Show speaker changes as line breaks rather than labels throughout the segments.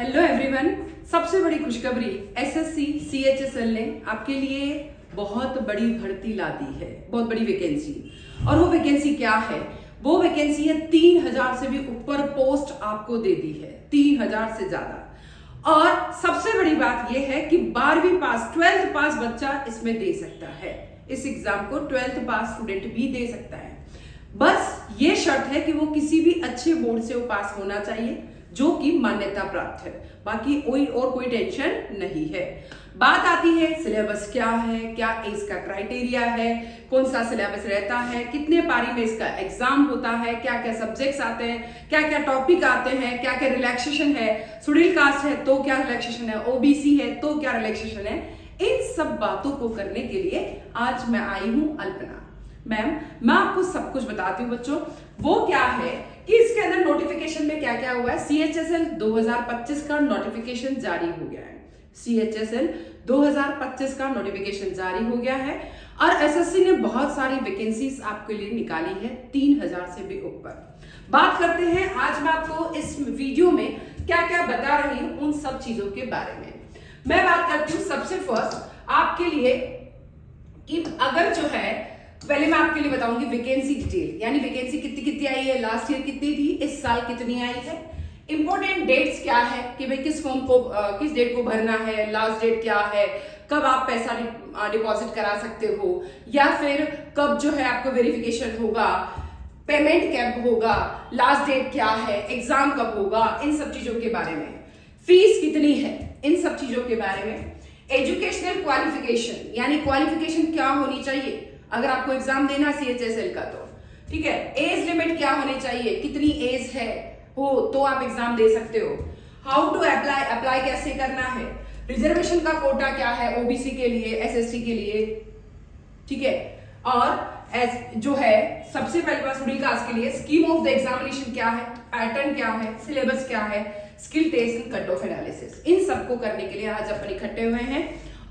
Hello everyone. सबसे बड़ी खुशखबरी एसएससी सीएचएसएल ने आपके लिए बहुत बड़ी भर्ती ला दी है, बहुत बड़ी वैकेंसी। और वो वैकेंसी क्या है? वो वैकेंसी है 3000 से भी ऊपर पोस्ट आपको दे दी है, 3000 से ज्यादा। और सबसे बड़ी बात यह है कि 12वीं पास 12th पास बच्चा इसमें दे सकता है। इस एग्जाम को 12th पास स्टूडेंट भी दे सकता है। बस ये शर्त है कि वो किसी भी अच्छे बोर्ड से वो पास होना चाहिए जो कि मान्यता प्राप्त है। बाकी कोई टेंशन नहीं है। बात आती है सिलेबस क्या है, क्या इसका क्राइटेरिया है, कौन सा सिलेबस रहता है, कितने पारी में इसका एग्जाम होता है, क्या क्या सब्जेक्ट्स आते हैं, क्या क्या टॉपिक आते हैं, क्या क्या रिलैक्सेशन है, शेड्यूल कास्ट है तो क्या रिलैक्सेशन है, ओबीसी है तो क्या रिलैक्सेशन है। इन सब बातों को करने के लिए आज मैं आई हूं अल्पना मैम। मैं आपको सब कुछ बताती हूँ बच्चों। वो क्या है कि इसके अंदर नोटिफिकेशन में क्या क्या हुआ है। सीएचएसएल 2025 का नोटिफिकेशन जारी हो गया है। सीएचएसएल 2025 का नोटिफिकेशन जारी हो गया है और एसएससी ने बहुत सारी वैकेंसीज आपके लिए निकाली है, 3000 से भी ऊपर। बात करते हैं आज मैं आपको इस वीडियो में क्या क्या बता रही हूं उन सब चीजों के बारे में। मैं बात करती हूँ सबसे फर्स्ट आपके लिए कि अगर जो है, पहले मैं आपके लिए बताऊंगी वैकेंसी डिटेल, यानी वैकेंसी कितनी कितनी आई है, लास्ट ईयर कितनी थी, इस साल कितनी आई है, इंपॉर्टेंट डेट्स क्या है कि भाई किस फॉर्म को किस डेट को भरना है, लास्ट डेट क्या है, कब आप पैसा डिपॉजिट करा सकते हो, या फिर कब जो है आपको वेरिफिकेशन होगा, पेमेंट कब होगा, लास्ट डेट क्या है, एग्जाम कब होगा, इन सब चीजों के बारे में, फीस कितनी है, इन सब चीजों के बारे में, एजुकेशनल क्वालिफिकेशन यानी क्वालिफिकेशन क्या होनी चाहिए अगर आपको एग्जाम देना सीएचएसएल का, तो ठीक है, एज लिमिट क्या होनी चाहिए, कितनी एज है हो तो आप एग्जाम दे सकते हो, हाउ टू अप्लाई कैसे करना है, रिजर्वेशन का कोटा क्या है ओबीसी के लिए, एसएसटी के लिए, ठीक है, और जो है सबसे पहले बात शेड्यूल कास्ट के लिए स्कीम ऑफ द एग्जामिनेशन क्या है, पैटर्न क्या है, सिलेबस क्या है, skill test and cut off analysis, इन सबको करने के लिए आज अपन इकट्ठे हुए हैं।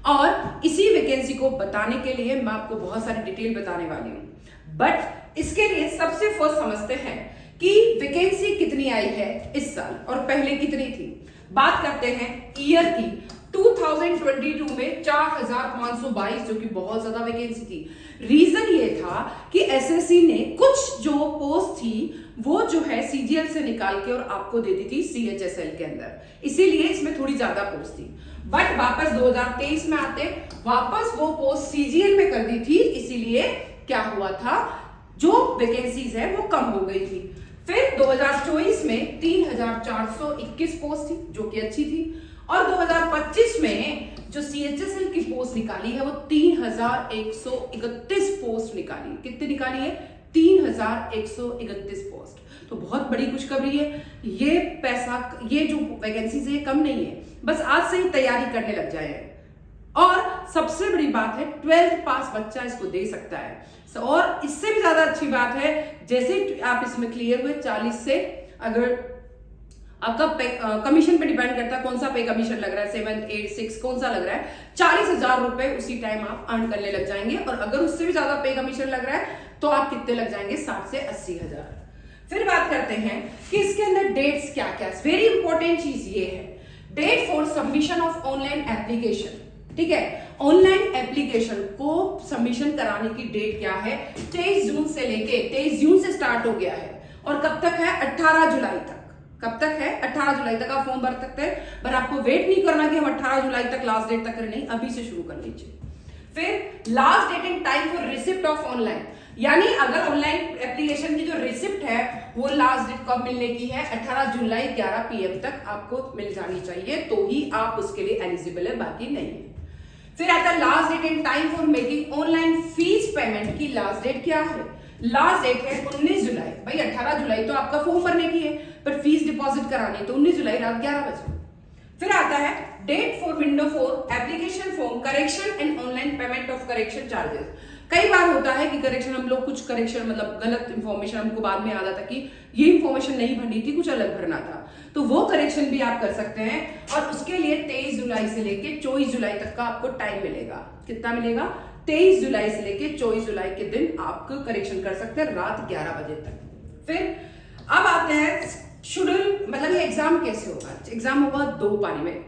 और इसी वैकेंसी को बताने के लिए मैं आपको बहुत सारी डिटेल बताने वाली हूं। बट इसके लिए सबसे फर्स्ट समझते हैं कि वैकेंसी कितनी आई है इस साल और पहले कितनी थी। बात करते हैं ईयर की। 2022 में 4522, जो कि बहुत ज्यादा वैकेंसी थी। रीजन ये था कि एसएससी ने कुछ जो पोस्ट थी वो जो है सीजीएल से निकाल के और आपको दे दी थी सीएचएसएल के अंदर, इसीलिए इसमें थोड़ी ज्यादा पोस्ट थी। बट वापस 2023 में आते वापस वो पोस्ट सीजीएल में कर दी थी, इसीलिए क्या हुआ था, जो वैकेंसीज है वो कम हो गई थी। फिर 2024 में 3421 पोस्ट थी जो कि अच्छी थी, और 2025 में जो सीएचएसएल की पोस्ट निकाली है वो 3131 पोस्ट निकाली। कितनी निकाली है? 3131 पोस्ट। तो बहुत बड़ी खुशखबरी है। ये पैसा, ये जो वैकेंसीज है ये कम नहीं है, बस आज से ही तैयारी करने लग जाए। और सबसे बड़ी बात है 12th पास बच्चा इसको दे सकता है। और इससे भी ज्यादा अच्छी बात है, जैसे आप इसमें क्लियर हुए 40 से, अगर आपका कमीशन पे डिपेंड करता है कौन सा पे कमीशन लग रहा है, 7, 8, 6 कौन सा लग रहा है, 40,000 रुपए उसी टाइम आप अर्न करने लग जाएंगे। और अगर उससे भी ज्यादा पे कमीशन लग रहा है तो आप कितने लग जाएंगे? 60 से 80,000। फिर बात करते हैं कि इसके अंदर डेट्स क्या क्या। वेरी इंपॉर्टेंट चीज ये है, date for submission of online application. ठीक है, ऑनलाइन एप्लीकेशन को सबमिशन कराने की डेट क्या है? 23 जून से लेके 23 जून से स्टार्ट हो गया है और कब तक है? 18 जुलाई तक। कब तक है? 18 जुलाई तक आप फॉर्म भर सकते हैं। पर आपको वेट नहीं करना कि हम 18 जुलाई तक लास्ट डेट तक करें, नहीं, अभी से शुरू कर लीजिए। फिर last date and time for receipt of online, यानी अगर ऑनलाइन एप्लीकेशन की जो रिसिप्ट है वो लास्ट डेट कब मिलने की है? 18 जुलाई 11 PM तक आपको मिल जानी चाहिए, तो ही आप उसके लिए एलिजिबल है, बाकी नहीं है। फिर आता है last date and time for making online fees payment की लास्ट डेट क्या है? लास्ट डेट है 19 जुलाई। भाई 18 जुलाई तो आपका फॉर्म भरने की है, पर फीस डिपॉजिट करानी तो 19 जुलाई रात 11 बजे। फिर आता है date for window for application form correction and online payment of correction charges. कई बार होता है कि करेक्शन, हम लोग कुछ करेक्शन मतलब गलत इंफॉर्मेशन हमको बाद में याद आता कि ये इंफॉर्मेशन नहीं भरनी थी, कुछ अलग भरना था, तो वो करेक्शन भी आप कर सकते हैं। और उसके लिए 23 जुलाई से लेके 24 जुलाई तक का आपको टाइम मिलेगा। कितना मिलेगा? 23 जुलाई से लेके 24 जुलाई के दिन आप करेक्शन कर सकते हैं रात 11 बजे तक। फिर अब आते हैं शेड्यूल मतलब ये एग्जाम कैसे होगा? एग्जाम होगा 2 पारी में,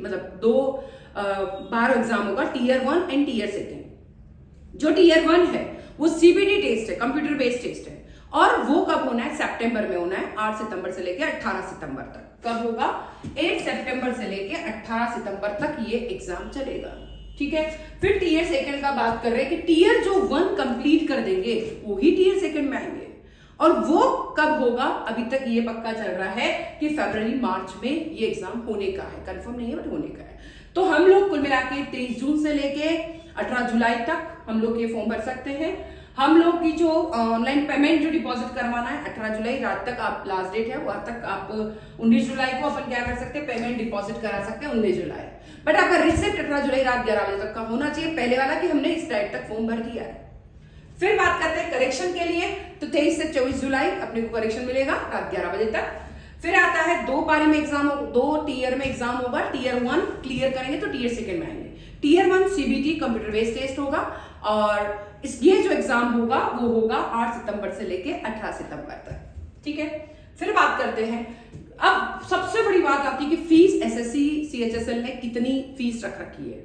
मतलब 2 बार एग्जाम होगा, टीयर 1 एंड टीयर 2। जो टीयर 1 है वो सीबीटी टेस्ट है, कंप्यूटर बेस्ड टेस्ट है, और वो कब होना है? सितंबर में होना है, 8 सितंबर से लेकर 18 सितंबर तक। कब होगा? 8 सितंबर से लेकर 18 सितंबर तक ये एग्जाम चलेगा, ठीक है। फिर टीयर 2 का बात कर रहे हैं कि टीयर जो 1 कंप्लीट कर देंगे वो ही टीयर 2 में आएंगे, और वो कब होगा? अभी तक ये पक्का चल रहा है कि फरवरी मार्च में ये एग्जाम होने का है, कंफर्म नहीं है बट होने का है। तो हम लोग कुल मिला के 23 जून से लेके 18 जुलाई तक हम लोग ये फॉर्म भर सकते हैं। हम लोग की जो ऑनलाइन पेमेंट जो डिपॉजिट करवाना है 18 जुलाई रात तक आप लास्ट डेट है, वहां तक आप 19 जुलाई को अपन क्या कर सकते हैं? पेमेंट डिपॉजिट करा सकते हैं 19 जुलाई। बट आपका रिसिप्ट 18 जुलाई रात 11 बजे तक का होना चाहिए, पहले वाला कि हमने इस टाइप तक फॉर्म भर दिया है। फिर बात करते हैं करेक्शन के लिए, तो 23 से 24 जुलाई अपने को करेक्शन मिलेगा रात 11 बजे तक। फिर आता है 2 पारी में एग्जाम, 2 टीयर में एग्जाम होगा। टीयर 1 क्लियर करेंगे तो टीयर 2 में आएंगे। Tier 1 CBT computer based test होगा, और ये जो एग्जाम होगा वो होगा 8 सितंबर से लेके 18 सितंबर तक, ठीक है। फिर बात करते हैं, अब सबसे बड़ी बात आती है कि फीस एसएससी सीएचएसएल ने कितनी फीस रख रखी है।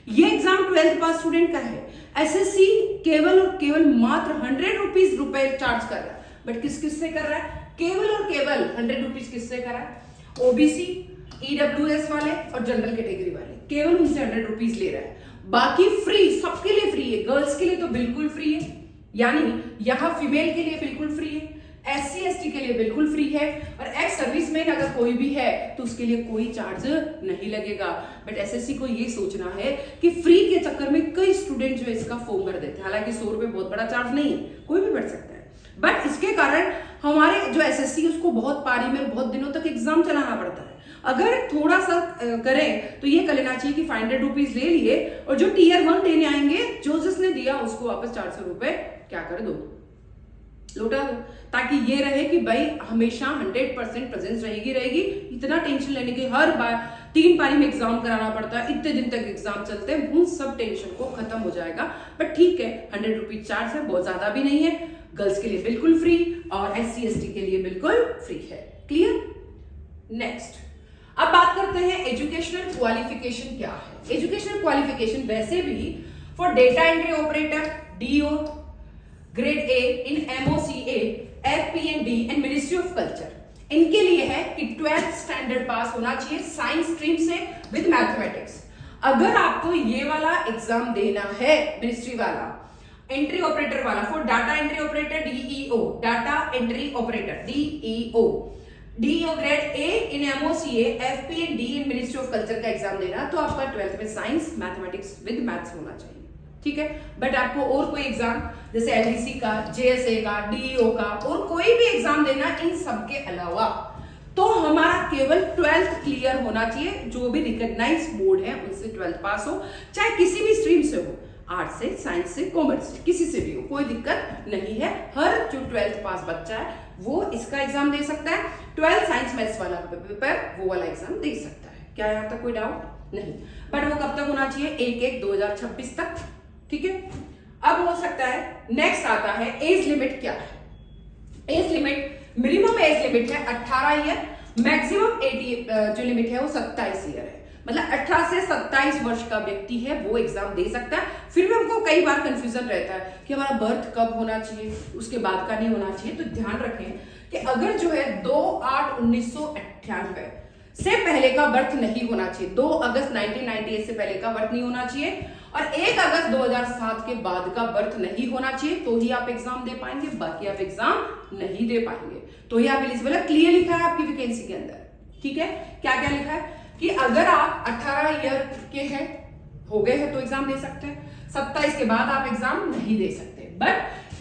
ये एग्जाम 12th पास स्टूडेंट का है। एसएससी केवल और केवल मात्र 100 रुपए चार्ज कर रहा है, बट किस किस से कर रहा है? केवल और केवल 100 रुपीज किससे कर रहा है? ओबीसी, ईडब्ल्यूएस वाले और जनरल कैटेगरी वाले, केवल उनसे 100 रुपीज ले रहा है। बाकी फ्री, सबके लिए फ्री है। गर्ल्स के लिए तो बिल्कुल फ्री है, यानी यहाँ फीमेल के लिए बिल्कुल फ्री है, एससी एसटी के लिए बिल्कुल फ्री है, और एक्स सर्विसमैन अगर कोई भी है तो उसके लिए कोई चार्ज नहीं लगेगा। बट एसएससी को ये सोचना है कि फ्री के चक्कर में कई स्टूडेंट जो है इसका फॉर्म भर देते हैं। हालांकि 100 रुपए बहुत बड़ा चार्ज नहीं है, कोई भी भर सकता है, बट इसके कारण हमारे जो एसएससी उसको बहुत पारी में बहुत दिनों तक एग्जाम चलाना पड़ता है। अगर थोड़ा सा करें तो ये कर लेना चाहिए कि 500 रुपीज ले लिए, और जो टीयर 1 देने आएंगे जो जिसने दिया उसको वापस 400 रुपए क्या कर दो, लौटा दो, ताकि ये रहे कि भाई हमेशा 100% प्रेजेंस रहेगी। इतना टेंशन लेने की, हर बार 3 पारी में एग्जाम कराना पड़ता है, इतने दिन तक एग्जाम चलते हैं, उन सब टेंशन को खत्म हो जाएगा। बट ठीक है, 100 रुपीज चार्ज है, बहुत ज्यादा भी नहीं है। गर्ल्स के लिए बिल्कुल फ्री और एससी एसटी के लिए बिल्कुल फ्री है। क्लियर? नेक्स्ट, अब बात करते हैं एजुकेशनल क्वालिफिकेशन क्या है। एजुकेशनल क्वालिफिकेशन वैसे भी for data entry operator DO grade A in MOCA FPND and ministry of culture, इनके लिए है कि 12th स्टैंडर्ड पास होना चाहिए साइंस स्ट्रीम से विद मैथमेटिक्स। अगर आपको ये वाला एग्जाम देना है, मिनिस्ट्री वाला, एंट्री ऑपरेटर वाला, for data entry operator DEO, data entry operator DEO grade A in MOCA FPND in ministry of culture का एग्जाम देना, तो आपका 12th में साइंस मैथमेटिक्स विद मैथ्स होना चाहिए, ठीक है। बट आपको और कोई एग्जाम जैसे एलडीसी का, जेएसए का, डीईओ का और कोई भी एग्जाम देना इन सब के अलावा, तो हमारा केवल 12th क्लियर होना चाहिए। जो भी रिकॉग्नाइज बोर्ड है उनसे 12th पास हो, चाहे किसी भी स्ट्रीम से हो, आर्ट्स से, साइंस से, कॉमर्स से, किसी से भी हो, कोई दिक्कत नहीं है। हर जो 12th पास बच्चा है वो इसका एग्जाम दे सकता है। 12th साइंस मैथ्स वाला पेपर वो वाला एग्जाम दे सकता है। क्या यहाँ तक कोई डाउट नहीं? बट वो कब तक होना चाहिए? 1/1/2026 तक, ठीक है। अब हो सकता है नेक्स्ट आता है एज लिमिट क्या है। Age limit, minimum age limit है 18 ईयर, मैक्सिमम जो लिमिट है वो 27 ईयर है। मतलब 18 से 27 वर्ष का व्यक्ति है वो एग्जाम दे सकता है। फिर भी हमको कई बार कंफ्यूजन रहता है कि हमारा बर्थ कब होना चाहिए, उसके बाद का नहीं होना चाहिए। तो ध्यान रखें कि अगर जो है 2/8/1998 से पहले का बर्थ नहीं होना चाहिए, 2 अगस्त 1998 से पहले का बर्थ नहीं होना चाहिए, और 1 अगस्त 2007 के बाद का बर्थ नहीं होना चाहिए, तो ही आप एग्जाम दे पाएंगे, बाकी आप एग्जाम नहीं दे पाएंगे। तो ही आप एलिजिबल है। क्लियर लिखा है आपकी वैकेंसी के अंदर, ठीक है। क्या क्या लिखा है कि अगर आप 18 ईयर के हैं, हो गए हैं, तो एग्जाम दे सकते हैं। 27 के बाद आप एग्जाम नहीं दे सकते। बट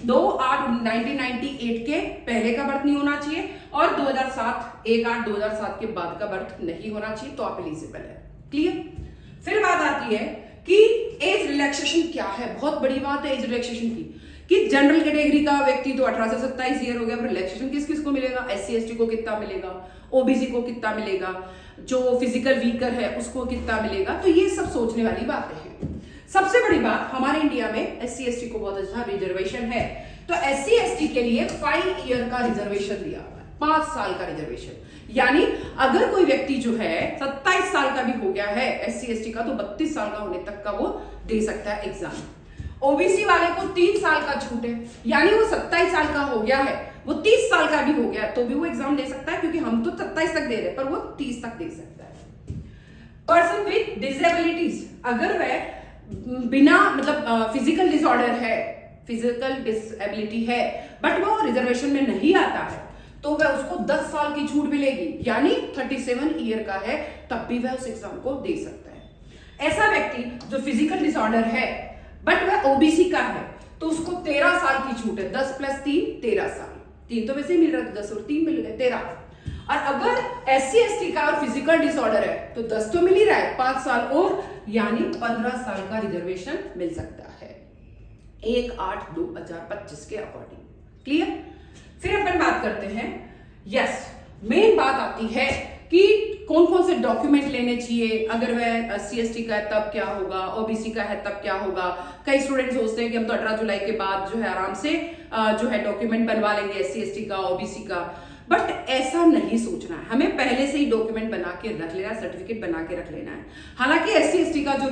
2/8/1998 के पहले का बर्थ नहीं होना चाहिए, और 1/8/2007 के बाद का बर्थ नहीं होना चाहिए, तो आप एलिजिबल है। क्लियर? फिर बात आती है कि एज रिलैक्सेशन क्या है। बहुत बड़ी बात है एज रिलैक्सेशन की, कि जनरल कैटेगरी का व्यक्ति तो 18 से 27 ईयर हो गया, रिलैक्सेशन किस किस को मिलेगा? एससी एसटी को कितना मिलेगा, ओबीसी को कितना मिलेगा, जो फिजिकल वीकर है उसको कितना मिलेगा। तो ये सब सोचने वाली बातें हैं। सबसे बड़ी बात, हमारे इंडिया में एससी एसटी को बहुत अच्छा रिजर्वेशन है, तो एससी एसटी के लिए 5 ईयर का रिजर्वेशन दिया हुआ है। 5 साल का रिजर्वेशन। यानी अगर कोई व्यक्ति जो है 27 साल का भी हो गया है SC ST का, तो 32 साल का होने तक का वो दे सकता है एग्जाम। ओबीसी वाले को 3 साल का छूट है, यानी वो 27 साल का हो गया है, वो 30 साल का भी हो गया तो भी वो एग्जाम दे सकता है, क्योंकि हम तो 27 तक दे रहे हैं पर वो 30 तक दे सकता है। पर्सन विथ डिसेबिलिटीज, अगर वह बिना मतलब फिजिकल डिसऑर्डर है, फिजिकल डिसेबिलिटी है बट वो रिजर्वेशन में नहीं आता है, तो वह उसको 10 साल की छूट मिलेगी, यानी 37 ईयर का है तब भी वह उस एग्जाम को दे सकता है। ऐसा व्यक्ति जो फिजिकल डिसऑर्डर है बट वह ओबीसी का है, तो उसको 13 साल की छूट है। 10 + 3 13 साल, 3 तो वैसे ही मिल रहा था, 10 और 3 मिल गए 13। और अगर SC ST का और फिजिकल डिसऑर्डर है तो 10 तो मिल ही रहा है, 5 साल और, यानी 15 साल का रिजर्वेशन मिल सकता है 1/8/2025 के अकॉर्डिंग। क्लियर? फिर अपन बात करते हैं, यस मेन बात आती है कि कौन कौन से डॉक्यूमेंट लेने चाहिए। अगर वह SC ST का है तब क्या होगा, ओबीसी का है तब क्या होगा। कई स्टूडेंट सोचते हैं कि हम तो 18 जुलाई के बाद जो है आराम से जो है डॉक्यूमेंट बनवा लेंगे SC ST का, ओबीसी का, बट ऐसा नहीं सोचना है। हमें पहले से ही डॉक्यूमेंट बना के रख लेना है, सर्टिफिकेट बना के रख लेना है। हालांकि SC ST का जो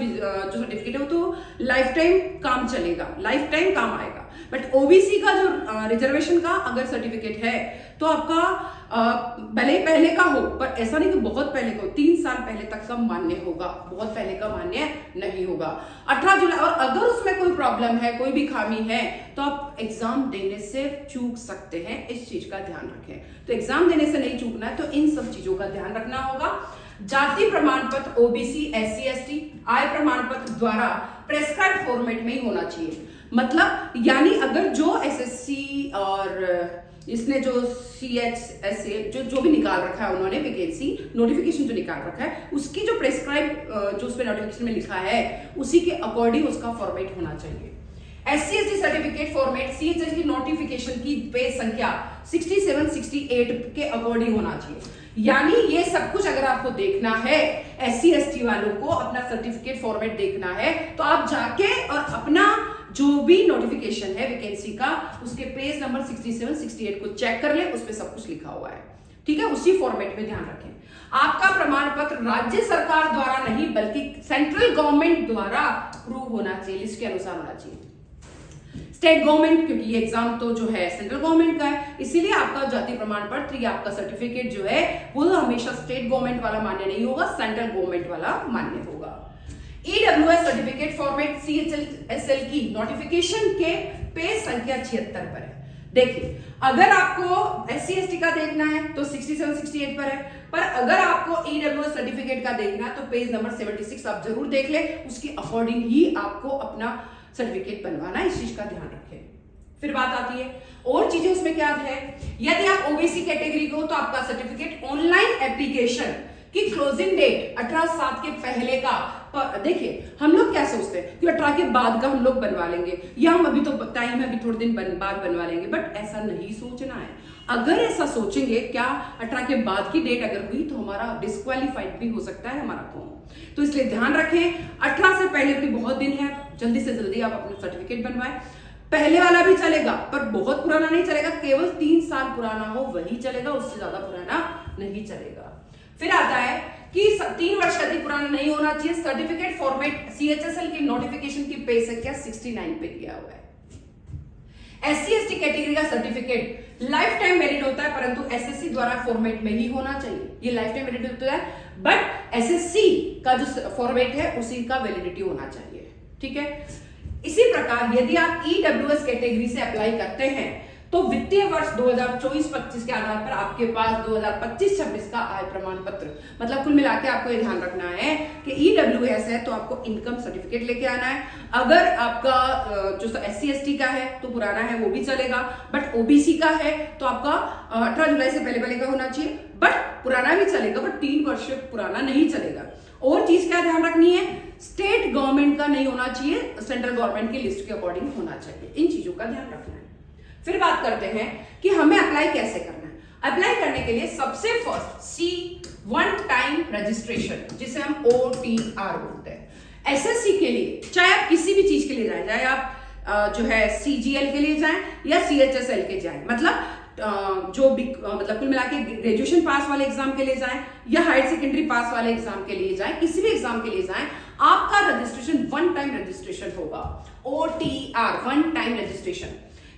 सर्टिफिकेट है वो तो लाइफ टाइम काम चलेगा, लाइफ टाइम काम आएगा, बट ओबीसी का जो रिजर्वेशन का अगर सर्टिफिकेट है तो आपका भले ही पहले का हो, पर ऐसा नहीं कि बहुत पहले का हो, 3 साल पहले तक का मान्य होगा, बहुत पहले का मान्य नहीं होगा। 18 जुलाई, और अगर उसमें कोई प्रॉब्लम है, कोई भी खामी है, तो आप एग्जाम देने से चूक सकते हैं, इस चीज का ध्यान रखें। तो एग्जाम देने से नहीं चूकना है, तो इन सब चीजों का ध्यान रखना होगा। जाति प्रमाण पत्र ओबीसी SC ST आय प्रमाण पत्र द्वारा प्रेस्क्राइब फॉर्मेट में ही होना चाहिए। मतलब यानी अगर जो SSC और इसने जो CHSA जो भी निकाल रखा है उन्होंने वैकेंसी नोटिफिकेशन जो निकाल रखा है, उसकी जो प्रेस्क्राइब जो उसमें नोटिफिकेशन में लिखा है उसी के अकॉर्डिंग उसका फॉर्मेट होना चाहिए। SC ST certificate format CHS की नोटिफिकेशन की पेज संख्या 67 68 के अकॉर्डिंग होना चाहिए। यानी ये सब कुछ अगर आपको देखना है, SC ST वालों को अपना सर्टिफिकेट फॉर्मेट देखना है, तो आप जाके और अपना जो भी नोटिफिकेशन है वैकेंसी का उसके पेज नंबर 67 68 को चेक कर ले, उस पे सब कुछ लिखा हुआ है। ठीक है, उसी फॉर्मेट में ध्यान रखें। आपका प्रमाण पत्र राज्य सरकार द्वारा नहीं बल्कि सेंट्रल गवर्नमेंट द्वारा अप्रूव होना चाहिए, लिस्ट के अनुसार होना चाहिए। स्टेट गवर्नमेंट, क्योंकि ये एग्जाम तो जो है सेंट्रल गवर्नमेंट का है, इसीलिए आपका जाति प्रमाण पत्र या आपका सर्टिफिकेट जो है वो हमेशा स्टेट गवर्नमेंट वाला मान्य नहीं होगा, सेंट्रल गवर्नमेंट वाला मान्य होगा। EWS सर्टिफिकेट फॉर्मेट CHSL की नोटिफिकेशन के पेज संख्या 76 पर है। देखिए, अगर आपको SC ST का देखना है तो 67 68 पर है, पर अगर आपको EWS सर्टिफिकेट का देखना है तो पेज नंबर 76 आप जरूर देख ले, उसके अकॉर्डिंग ही आपको अपना सर्टिफिकेट बनवाना, इस चीज का ध्यान रखें। फिर बात आती है और चीजें उसमें क्या है, यदि आप ओबीसी कैटेगरी को तो आपका सर्टिफिकेट ऑनलाइन एप्लीकेशन की क्लोजिंग डेट 18/7 के पहले का, देखिए हम लोग क्या सोचते हैं कि 18 के बाद का हम लोग बनवा लेंगे, या हम अभी तो टाइम है अभी थोड़े दिन बाद बनवा लेंगे, बट ऐसा नहीं सोचना है। अगर ऐसा सोचेंगे, क्या 18 के बाद की डेट अगर हुई तो हमारा डिस्क्वालीफाइड भी हो सकता है हमारा फॉर्म, तो इसलिए ध्यान रखें 18 से पहले भी बहुत दिन है, जल्दी से जल्दी आप अपना सर्टिफिकेट बनवाएं। पहले वाला भी चलेगा पर बहुत पुराना नहीं चलेगा, केवल 3 साल पुराना हो वही चलेगा, उससे ज्यादा पुराना नहीं चलेगा। फिर आता है कि 3 वर्ष से अधिक पुराना नहीं होना चाहिए। सर्टिफिकेट फॉर्मेट CHSL की नोटिफिकेशन की पेज संख्या 69 पे दिया हुआ है। SC ST कैटेगरी का सर्टिफिकेट लाइफ टाइम वैलिड होता है, परंतु SSC द्वारा फॉर्मेट में ही होना चाहिए। ये लाइफ टाइम वैलिड होता है, बट SSC का जो फॉर्मेट है उसी का वैलिडिटी होना चाहिए। ठीक है, इसी प्रकार यदि आप EWS कैटेगरी से अप्लाई करते हैं तो वित्तीय वर्ष 2024-25 के आधार पर आपके पास 2025-26 का आय प्रमाण पत्र, मतलब कुल मिला के आपको ये ध्यान रखना है कि EWS है तो आपको इनकम सर्टिफिकेट लेके आना है। अगर आपका जो SC ST का है तो पुराना है वो भी चलेगा, बट OBC का है तो आपका 18 जुलाई से पहले का होना चाहिए, बट पुराना भी चलेगा, बट 3 वर्ष पुराना नहीं चलेगा। और चीज क्या ध्यान रखनी है, स्टेट गवर्नमेंट का नहीं होना चाहिए, सेंट्रल गवर्नमेंट की लिस्ट के अकॉर्डिंग होना चाहिए। इन चीजों का ध्यान रखना है। फिर बात करते हैं कि हमें अप्लाई कैसे करना है। अप्लाई करने के लिए सबसे फर्स्ट C1 टाइम रजिस्ट्रेशन, जिसे हम OTR बोलते हैं। SSC के लिए चाहे आप किसी भी चीज के लिए जाए, चाहे आप जो है CGL के लिए जाएं या CHSL के जाएं, मतलब मतलब कुल मिला के ग्रेजुएशन पास वाले एग्जाम के लिए जाएं या हायर सेकेंडरी पास वाले एग्जाम के लिए जाएं, किसी भी एग्जाम के लिए जाएं, आपका रजिस्ट्रेशन वन टाइम रजिस्ट्रेशन होगा, OTR, वन टाइम रजिस्ट्रेशन।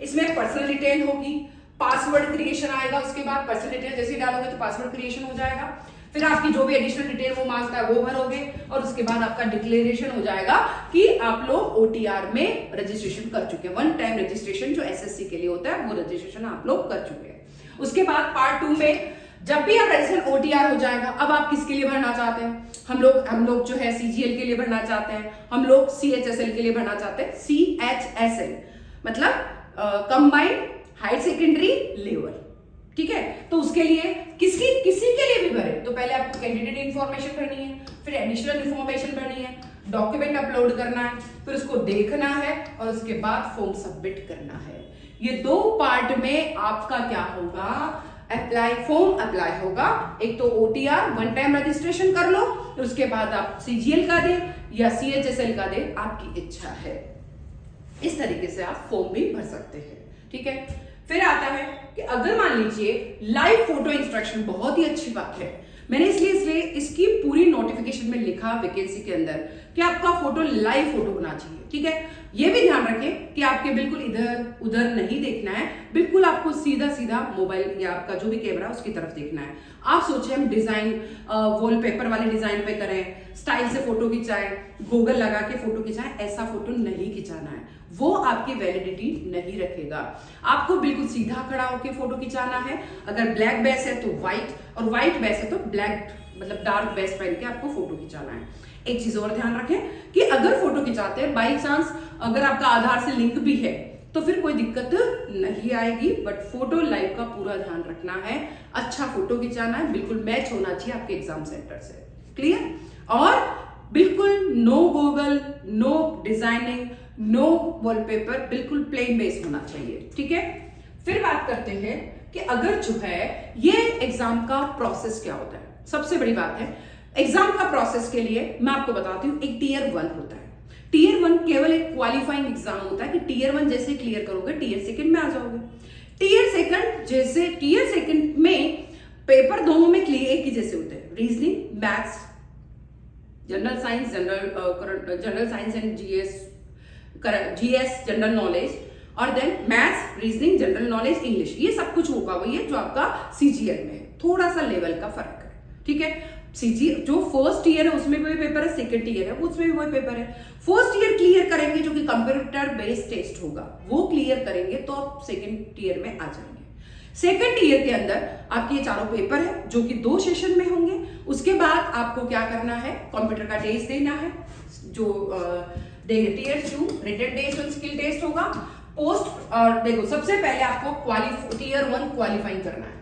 इसमें पर्सनल डिटेल होगी, पासवर्ड क्रिएशन आएगा, उसके बाद पर्सनल डिटेल जैसे डालोगे तो पासवर्ड क्रिएशन हो जाएगा, फिर आपकी जो भी एडिशनल डिटेल वो मांगता है वो भरोगे, और उसके बाद आपका डिक्लेरेशन हो जाएगा कि आप लोग OTR में रजिस्ट्रेशन कर चुके हैं। वन टाइम रजिस्ट्रेशन जो SSC के लिए होता है वो रजिस्ट्रेशन आप लोग कर चुके हैं। उसके बाद पार्ट 2 में जब भी आप रजिस्ट्रेशन OTR हो जाएगा, अब आप किसके लिए भरना चाहते हैं? हम लोग जो है CGL के लिए भरना चाहते हैं, हम लोग CHSL के लिए भरना चाहते हैं। CHSL मतलब कंबाइंड हायर सेकेंडरी लेवल, ठीक है। तो उसके लिए किसी के लिए भी भरे तो पहले आपको कैंडिडेट इंफॉर्मेशन भरनी है, फिर एडिशनल इंफॉर्मेशन भरनी है, डॉक्यूमेंट अपलोड करना है, फिर उसको देखना है और उसके बाद फॉर्म सबमिट करना है। ये 2 पार्ट में आपका क्या होगा, फॉर्म अप्लाई होगा। एक तो OTR वन टाइम रजिस्ट्रेशन कर लो, उसके बाद आप CGL का दे या CHSL का दे, आपकी इच्छा है। इस तरीके से आप फॉर्म भी भर सकते हैं, ठीक है। फिर आता है कि अगर मान लीजिए लाइव फोटो इंस्ट्रक्शन, बहुत ही अच्छी बात है, मैंने इसलिए इसकी पूरी नोटिफिकेशन में लिखा वैकेंसी के अंदर कि आपका फोटो लाइव फोटो होना चाहिए, ठीक है। ये भी ध्यान रखें कि आपके बिल्कुल इधर उधर नहीं देखना है, बिल्कुल आपको सीधा सीधा मोबाइल या आपका जो भी कैमरा है उसकी तरफ देखना है। आप सोचे हम डिजाइन वॉलपेपर वाले डिजाइन पे करें, स्टाइल से फोटो खिंचाएं, गूगल लगा के फोटो खिंचाएं, ऐसा फोटो नहीं खिंचाना है, वो आपकी वैलिडिटी नहीं रखेगा। आपको बिल्कुल सीधा खड़ा होकर फोटो खिंचाना है। अगर ब्लैक बेस है तो व्हाइट, और व्हाइट बेस है तो ब्लैक मतलब डार्क बेस पहन के आपको फोटो खिंचाना है। एक चीज और ध्यान रखें कि अगर फोटो खिंचाते हैं बाई चांस अगर आपका आधार से लिंक भी है तो फिर कोई दिक्कत नहीं आएगी, बट फोटो लाइव का पूरा ध्यान रखना है, अच्छा फोटो खिंचाना है, बिल्कुल मैच होना चाहिए आपके एग्जाम सेंटर से, क्लियर। और बिल्कुल no Google, no designing, no wallpaper, बिल्कुल प्लेन बेस होना चाहिए, ठीक है। फिर बात करते हैं कि अगर जो है ये एग्जाम का प्रोसेस क्या होता है। सबसे बड़ी बात है एग्जाम का प्रोसेस के लिए मैं आपको बताती हूँ, एक Tier 1 होता है। Tier 1 केवल एक क्वालिफाइंग एग्जाम होता है कि Tier 1 जैसे क्लियर करोगे Tier 2 में आ जाओगे। Tier 2 में पेपर दोनों में क्लियर एक ही जैसे होते हैं, reasoning, maths, general science and GS general knowledge, और then maths, reasoning, general knowledge, English, ये सब कुछ होगा वही है जो आपका CGL में है। थोड़ा सा लेवल का फर्क है, ठीक है। जो फर्स्ट ईयर है उसमें भी पेपर है, सेकंड ईयर है उसमें भी वही पेपर है। फर्स्ट ईयर क्लियर करेंगे जो कि कंप्यूटर बेस्ड टेस्ट होगा, वो क्लियर करेंगे तो आप सेकंड ईयर में आ जाएंगे। सेकंड ईयर के अंदर आपके ये चारों पेपर है जो कि 2 सेशन में होंगे। उसके बाद आपको क्या करना है, कंप्यूटर का टेस्ट देना है, जो Tier 2 रिटन टेस्ट और स्किल टेस्ट होगा। पोस्ट और देखो सबसे पहले आपको Tier 1 क्वालिफाइंग करना है,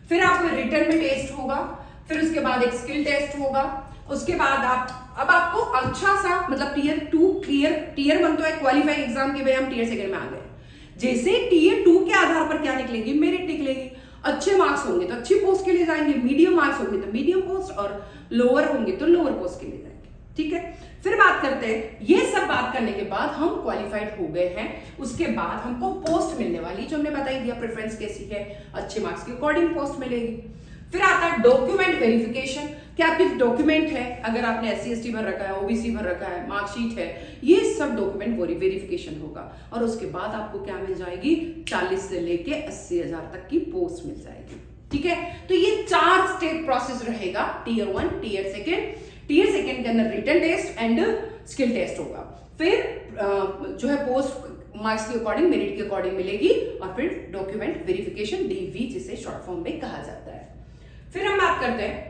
फिर आपको रिटन में टेस्ट होगा, फिर उसके बाद एक स्किल टेस्ट होगा। उसके बाद अब आपको अच्छा सा मतलब Tier 1 तो एक क्वालिफाइंग एग्जाम के हम Tier 2 में आ गए। जैसे Tier 2 के आधार पर क्या निकलेगी, मेरिट निकलेगी। अच्छे मार्क्स होंगे तो अच्छी पोस्ट के लिए जाएंगे, मीडियम मार्क्स होंगे तो मीडियम पोस्ट, और लोअर होंगे तो लोअर पोस्ट के लिए जाएंगे, ठीक है। फिर बात करते हैं, ये सब बात करने के बाद हम क्वालिफाइड हो गए हैं, उसके बाद हमको पोस्ट मिलने वाली जो हमने बता ही दिया, प्रेफरेंस कैसी है, अच्छे मार्क्स के अकॉर्डिंग पोस्ट मिलेगी। फिर आता है डॉक्यूमेंट वेरिफिकेशन, कि आपके डॉक्यूमेंट है, अगर आपने SC ST भर रखा है, OBC भर रखा है, मार्कशीट है, ये सब डॉक्यूमेंट वेरिफिकेशन होगा। और उसके बाद आपको क्या मिल जाएगी, 40 से लेके 80,000 तक की पोस्ट मिल जाएगी, ठीक है। तो ये 4 स्टेप प्रोसेस रहेगा, Tier 1, Tier 2 के अंदर written test and skill test होगा। फिर जो है पोस्ट मार्क्स के अकॉर्डिंग, मेरिट के अकॉर्डिंग मिलेगी, और फिर डॉक्यूमेंट वेरिफिकेशन DV जिसे शॉर्ट फॉर्म में कहा जाता है। फिर हम बात करते हैं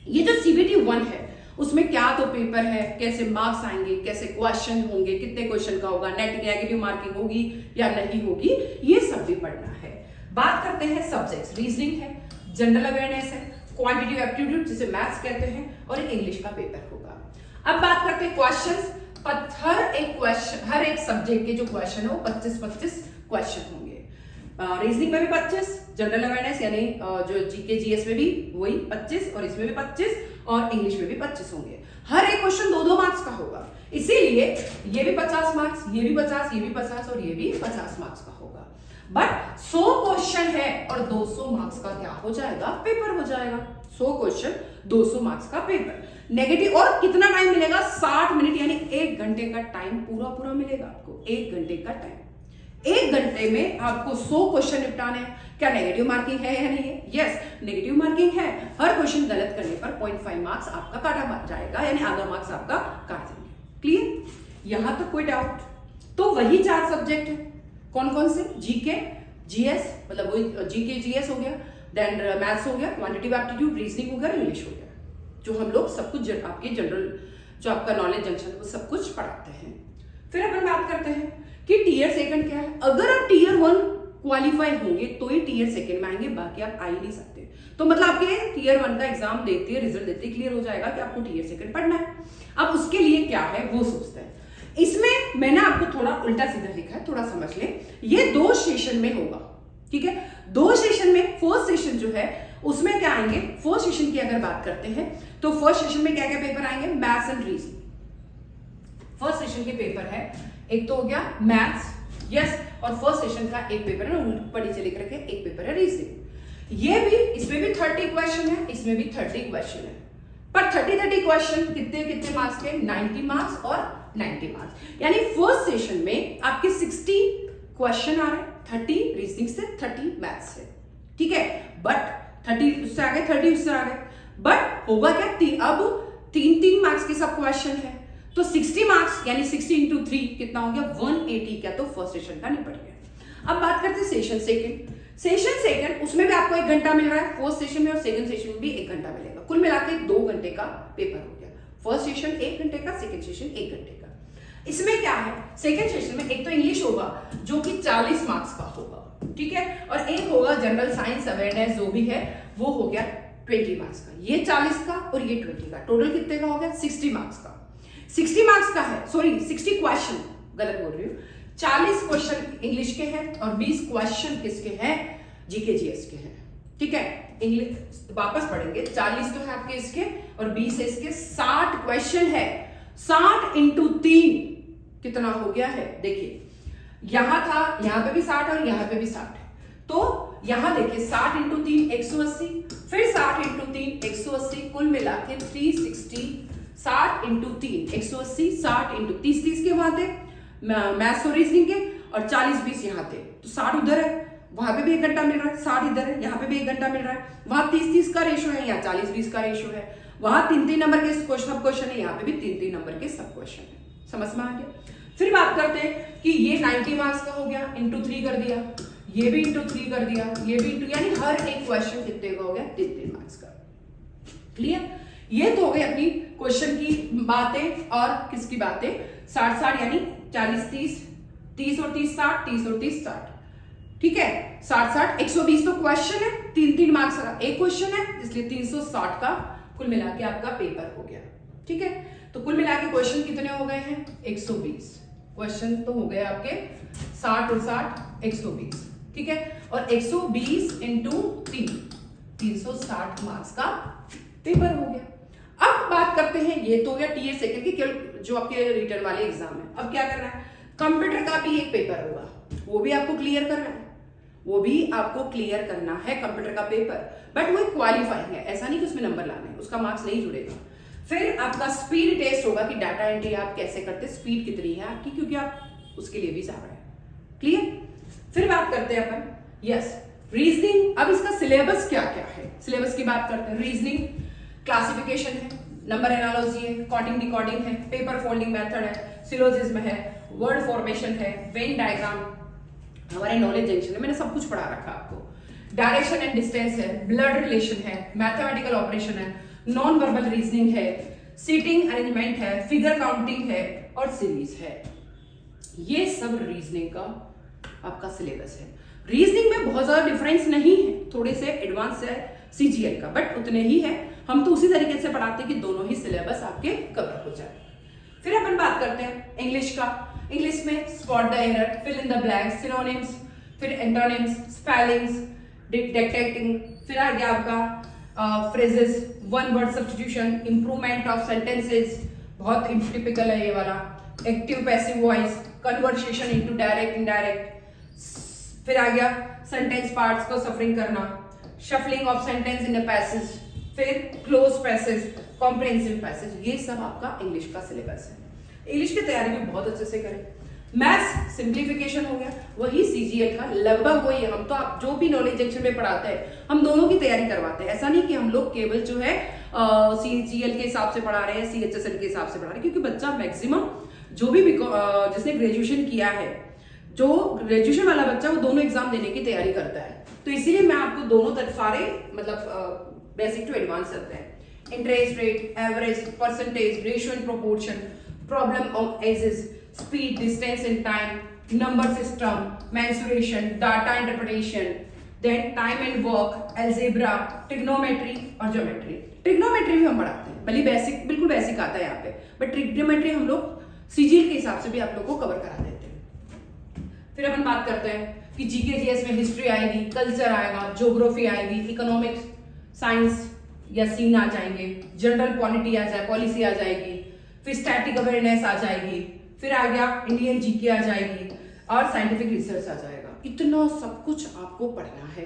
ये जो CBT 1 है उसमें क्या तो पेपर है, कैसे मार्क्स आएंगे, कैसे क्वेश्चन होंगे, कितने क्वेश्चन का होगा, नेगेटिव मार्किंग होगी या नहीं होगी, ये सब भी पढ़ना है। बात करते हैं सब्जेक्ट्स, रीजनिंग है, जनरल अवेयरनेस है, क्वांटिटेटिव एप्टीट्यूड जिसे मैथ्स कहते हैं, और इंग्लिश का पेपर होगा। अब बात करते हैं क्वेश्चंस। हर एक सब्जेक्ट के जो क्वेश्चन है वो 25-25 क्वेश्चन होंगे। रीजनिंग में भी 25, जनरल अवेयरनेस यानी जो GK GS में भी वही 25, और इसमें भी 25, और इंग्लिश में भी 25 होंगे। हर एक क्वेश्चन 2-2 मार्क्स का होगा, इसीलिए ये भी 50 मार्क्स, ये भी 50, ये भी 50 और ये भी 50 मार्क्स का होगा। बट 100 क्वेश्चन है और 200 मार्क्स का क्या हो जाएगा, पेपर हो जाएगा। 100 क्वेश्चन 200 मार्क्स का पेपर। नेगेटिव और कितना टाइम मिलेगा, 60 मिनट यानी 1 घंटे का टाइम पूरा मिलेगा आपको, 1 घंटे का टाइम। 1 घंटे में आपको 100 क्वेश्चन निपटाने हैं। क्या नेगेटिव मार्किंग है या नहीं है? यस, नेगेटिव मार्किंग है। हर क्वेश्चन गलत करने पर 0.5 मार्क्स आपका काटा जाएगा, यानी आधा मार्क्स आपका काट देंगे। क्लियर? यहां तक कोई डाउट? तो वही 4 सब्जेक्ट है। कौन कौन से? जीके, जीएस, मतलब वही जीके जीएस हो गया, देन मैथ्स हो गया, क्वांटिटेटिव एप्टीट्यूड, रीजनिंग हो गया, इंग्लिश हो गया, जो हम लोग सब कुछ आपके जनरल जो आपका नॉलेज जंक्शन वो सब कुछ पढ़ाते हैं। फिर अपन बात करते हैं कि टीयर सेकंड क्या है। अगर आप टीयर 1 क्वालिफाई होंगे तो ही टीयर सेकंड में आएंगे, बाकी आप आ ही नहीं सकते। तो मतलब आपके टीयर 1 का एग्जाम देते रिजल्ट देते क्लियर हो जाएगा कि आपको टीयर सेकंड पढ़ना है। अब उसके लिए क्या है वो सोचते हैं। इसमें मैंने आपको थोड़ा उल्टा सीधा लिखा है, थोड़ा समझ ले। ये 2 सेशन में होगा, ठीक है? 2 सेशन में फर्स्ट सेशन जो है उसमें क्या आएंगे, फर्स्ट सेशन की अगर बात करते हैं तो फर्स्ट सेशन में क्या क्या पेपर आएंगे, maths and reasoning. First session के पेपर है, एक तो हो गया मैथ्स, यस, और फर्स्ट सेशन का एक पेपर है ना पढ़ी से लेकर के एक पेपर है रीजनिंग। ये भी, इसमें भी 30 क्वेश्चन है, इसमें भी 30 क्वेश्चन है, पर 30 क्वेश्चन कितने मार्क्स के, 90 मार्क्स और 90 मार्क्स। यानी फर्स्ट सेशन में आपके 60 क्वेश्चन आ रहे हैं, 30 रीजनिंग से, 30 मैथ्स से, ठीक है? बट 30 उससे आ गए, 30 उससे आ गए, बट होगा क्या, अब 3 मार्क्स के सब क्वेश्चन है, तो 60 मार्क्स यानी 60 इंटू 3 कितना हो गया, 180 का तो फर्स्ट सेशन का निपट गया। अब बात करते हैं सेशन सेकंड। सेशन सेकंड, उसमें भी आपको 1 घंटा मिल रहा है, फर्स्ट सेशन में और सेकंड सेशन में भी 1 घंटा मिलेगा, कुल मिलाकर 2 घंटे का पेपर हो गया। फर्स्ट सेशन 1 घंटे का, सेकंड सेशन 1 घंटे का। इसमें क्या है, सेकंड सेशन में एक तो इंग्लिश होगा जो कि 40 मार्क्स का होगा, ठीक है, और एक होगा जनरल साइंस अवेयरनेस जो भी है वो हो गया 20 मार्क्स का। ये 40 का और ये 20 का, टोटल कितने का हो गया, 60 मार्क्स का। 60 मार्क्स का है, सॉरी 60 क्वेश्चन, गलत बोल रही हूँ। 40 क्वेश्चन इंग्लिश के हैं और 20 क्वेश्चन किसके हैं, जीके जीएस के हैं, ठीक है? इंग्लिश वापस पढ़ेंगे, 40 तो है आपके इसके और 20 है इसके, 60 क्वेश्चन है। 60 इंटू 3 कितना हो गया है, देखिए यहां था, यहां पे भी 60 और यहां पे भी 60 है, तो यहां देखिए 60 इंटू 3 180, फिर 60 इंटू 3 180, कुल मिला के 360। 60 इंटू 3 180, 60 इंटू 30 के वहां थे मैथ्स और रीजनिंग के, और 40-20 यहाँ थे, तो 60 उधर है, वहां पे भी 1 घंटा मिल रहा है, 60 इधर है, यहाँ पे भी 1 घंटा मिल रहा है, वहां 30-30 का रेशो है, यहाँ 40-20 का रेशो है, वहां 3-3 नंबर के सब क्वेश्चन है, यहाँ पे भी 3-3 नंबर के सब क्वेश्चन है। समझ में आ गया? फिर बात करते हैं कि ये 90 मार्क्स का हो गया, इंटू 3 कर दिया, ये भी इंटू 3 कर दिया, ये भी इंटू, यानी हर एक क्वेश्चन कितने का हो गया, 3-3 मार्क्स का। क्लियर? ये तो हो गई अपनी क्वेश्चन की बातें, और किसकी बातें, 60-60 यानी 40-30, 30 और 30 60, 30 और 30 60, ठीक है? 60-60 120 तो क्वेश्चन है, 3-3 मार्क्स का एक क्वेश्चन है, इसलिए 360 का कुल मिला के आपका पेपर हो गया, ठीक है? तो कुल मिला के क्वेश्चन कितने हो गए हैं, 120 क्वेश्चन तो हो गए आपके, 60 और 60 120, ठीक है? और 120 इंटू 3 360 मार्क्स का पेपर हो गया। अब बात करते हैं, ये तो हो गया टीए सेकंड की जो आपके रिटर्न वाले एग्जाम है। अब क्या करना है, कंप्यूटर का भी एक पेपर होगा, वो भी आपको क्लियर करना है, वो भी आपको क्लियर करना है कंप्यूटर का पेपर, बट वो क्वालिफाइंग है, ऐसा नहीं कि उसमें नंबर लाने हैं, उसका मार्क्स नहीं जुड़ेगा। फिर आपका स्पीड टेस्ट होगा कि डाटा एंट्री आप कैसे करते, स्पीड कितनी है आपकी, क्योंकि आप उसके लिए भी जा रहे हैं। क्लियर? फिर बात करते हैं अपन, यस, रीजनिंग। अब इसका सिलेबस क्या क्या है, सिलेबस की बात करते हैं। रीजनिंग क्लासिफिकेशन है, नंबर एनालॉजी है, कोडिंग डिकोडिंग है, पेपर फोल्डिंग मेथड है, सिलोजिज्म है, वर्ड फॉर्मेशन है, वेन डायग्राम, हमारे नॉलेज जंक्शन है, मैंने सब कुछ पढ़ा रखा आपको। डायरेक्शन एंड डिस्टेंस है, ब्लड रिलेशन है, मैथमेटिकल ऑपरेशन है, नॉन वर्बल रीजनिंग है, सीटिंग अरेंजमेंट है, फिगर काउंटिंग है और सीरीज है। ये सब रीजनिंग का आपका सिलेबस है। रीजनिंग में बहुत ज्यादा डिफरेंस नहीं है, थोड़े से एडवांस है सीजीएल का, बट उतने ही है। हम तो उसी तरीके से पढ़ाते हैं कि दोनों ही सिलेबस आपके कवर हो जाए। फिर अपन बात करते हैं इंग्लिश का। इंग्लिश में spot the error, fill in the blanks, synonyms, फिर एंटोनिम्स, स्पेलिंग्स, डिटेक्टिंग, फिर आ गया आपका phrases, one word substitution, improvement of sentences, बहुत टिपिकल है ये वाला, active passive voice, conversation into direct indirect, फिर आ गया सेंटेंस पार्ट्स को सफरिंग करना, shuffling of sentence in a passage, फिर क्लोज पैसेज, कॉम्प्रिहेंसिव पैसेज, ये सब आपका इंग्लिश का सिलेबस है। इंग्लिश की तैयारी भी बहुत अच्छे से करें। मैथ्स सिंप्लीफिकेशन हो गया, वही सीजीएल का लगभग वही है। हम तो आप जो भी नॉलेज जंक्शन में पढ़ाते हैं हम दोनों की तैयारी करवाते हैं। ऐसा नहीं कि हम लोग केवल जो है सीजीएल के हिसाब से पढ़ा रहे हैं, सीएचएसएल के हिसाब से पढ़ा रहे हैं, क्योंकि बच्चा मैक्सिमम जो भी जिसने ग्रेजुएशन किया है, जो ग्रेजुएशन वाला बच्चा वो दोनों एग्जाम देने की तैयारी करता है। तो इसीलिए मैं आपको दोनों तरफ सारे मतलब बेसिक टू एडवांस करते हैं। Interest rate, average, percentage, ratio and proportion, problem of ages, speed, distance in time, number system, mensuration, data interpretation, then time and work, algebra, trigonometry और ज्योमेट्री। ट्रिग्नोमेट्री भी हम पढ़ाते हैं, भले बेसिक, बिल्कुल basic आता है यहाँ पे, बट ट्रिग्नोमेट्री हम लोग सीजीएल के हिसाब से भी आप लोग को कवर करा देते हैं। फिर अपन बात करते हैं कि जीके जीएस में हिस्ट्री आएगी, कल्चर आएगा, ज्योग्राफी आएगी, इकोनॉमिक्स, साइंस या सीन आ जाएंगे, जनरल पॉलिटी आ जाए, पॉलिसी आ जाएगी, फिर स्टैटिक अवेयरनेस आ जाएगी, फिर आ गया इंडियन जीके आ जाएगी और साइंटिफिक रिसर्च आ जाएगा। इतना सब कुछ आपको पढ़ना है।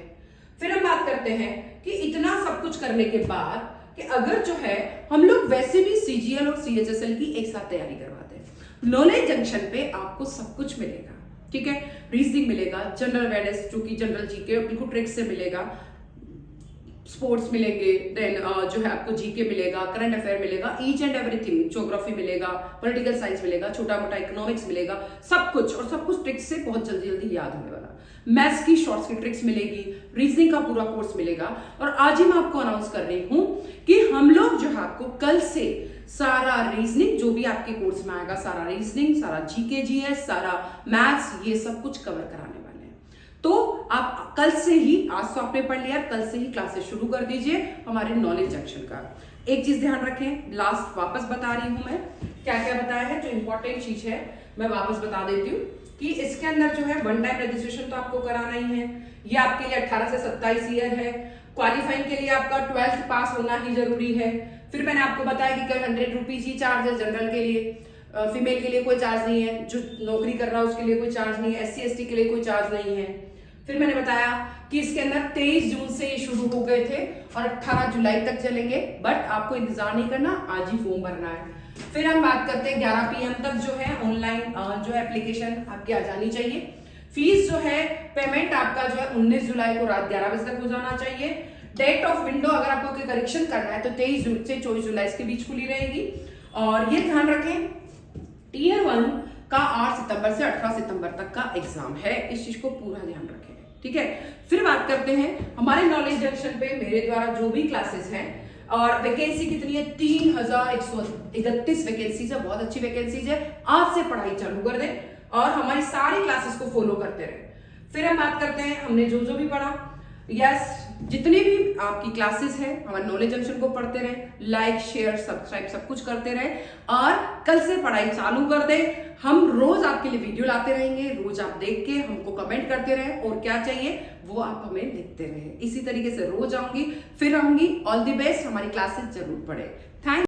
फिर हम बात करते हैं कि इतना सब कुछ करने के बाद कि अगर जो है हम लोग वैसे भी सीजीएल और सीएचएसएल की एक साथ तैयारी करवाते हैं। नॉलेज जंक्शन पे आपको सब कुछ मिलेगा, ठीक है। रीजनिंग मिलेगा, जनरल अवेयरनेस जो कि जनरल जीके बिल्कुल ट्रिक्स से मिलेगा, स्पोर्ट्स मिलेंगे, देन जो है आपको जीके मिलेगा, करंट अफेयर मिलेगा, ईच एंड एवरीथिंग, ज्योग्राफी मिलेगा, पॉलिटिकल साइंस मिलेगा, छोटा मोटा इकोनॉमिक्स मिलेगा, सब कुछ, और सब कुछ ट्रिक्स से बहुत जल्दी जल्दी याद होने वाला। मैथ्स की शॉर्ट्स की ट्रिक्स मिलेगी, रीजनिंग का पूरा कोर्स मिलेगा। और आज ही मैं आपको अनाउंस कर रही हूं कि हम लोग जो है आपको कल से सारा रीजनिंग जो भी आपके कोर्स में आएगा, सारा रीजनिंग, सारा जीके जीएस, सारा मैथ्स, ये सब कुछ कवर कराने वाले हैं। तो आप कल से ही, आज तो आपने पढ़ लिया, कल से ही क्लासेस शुरू कर दीजिए हमारे नॉलेज जंक्शन का। एक चीज ध्यान रखें, लास्ट वापस बता रही हूं मैं क्या क्या बताया है, जो इंपॉर्टेंट चीज है मैं वापस बता देती हूँ कि इसके अंदर जो है वन टाइम रजिस्ट्रेशन तो आपको कराना ही है। ये आपके लिए 18 से 27 ईयर है। क्वालिफाइंग के लिए आपका 12th पास होना ही जरूरी है। फिर मैंने आपको बताया कि कल 100 रुपीज ही चार्ज है जनरल के लिए, फीमेल के लिए कोई चार्ज नहीं है, जो नौकरी कर रहा है उसके लिए कोई चार्ज नहीं है, एससी एसटी के लिए कोई चार्ज नहीं है। फिर मैंने बताया कि इसके अंदर 23 जून से ये शुरू हो गए थे और 18 जुलाई तक चलेंगे, बट आपको इंतजार नहीं करना, आज ही फॉर्म भरना है। फिर हम बात करते हैं 11 PM तक जो है ऑनलाइन जो एप्लीकेशन आपकी आ जानी चाहिए। फीस जो है, पेमेंट आपका जो है 19 जुलाई को रात 11 बजे तक हो जाना चाहिए। डेट ऑफ विंडो अगर आपको कोई करेक्शन करना है तो 23 जून से 24 जुलाई के बीच खुली रहेगी। और ये ध्यान रखें, टीयर 1 का 8 सितंबर से 18 सितंबर तक का एग्जाम है, इस चीज को पूरा ध्यान रखें, ठीक है। फिर बात करते हैं हमारे नॉलेज जंक्शन पे मेरे द्वारा जो भी क्लासेस हैं, और वैकेंसी कितनी है, 3131 वैकेंसीज है, बहुत अच्छी वैकेंसीज है। आज से पढ़ाई चालू कर दें और हमारी सारी क्लासेस को फॉलो करते रहें। फिर हम बात करते हैं हमने जो जो भी पढ़ा, यस, जितने भी आपकी क्लासेस है हमारे नॉलेज जंक्शन को पढ़ते रहे, लाइक शेयर सब्सक्राइब सब कुछ करते रहे, और कल से पढ़ाई चालू कर दे। हम रोज आपके लिए वीडियो लाते रहेंगे, रोज आप देख के हमको कमेंट करते रहे और क्या चाहिए वो आप हमें लिखते रहे। इसी तरीके से रोज आऊंगी, फिर आऊंगी। ऑल द बेस्ट, हमारी क्लासेस जरूर पढ़े।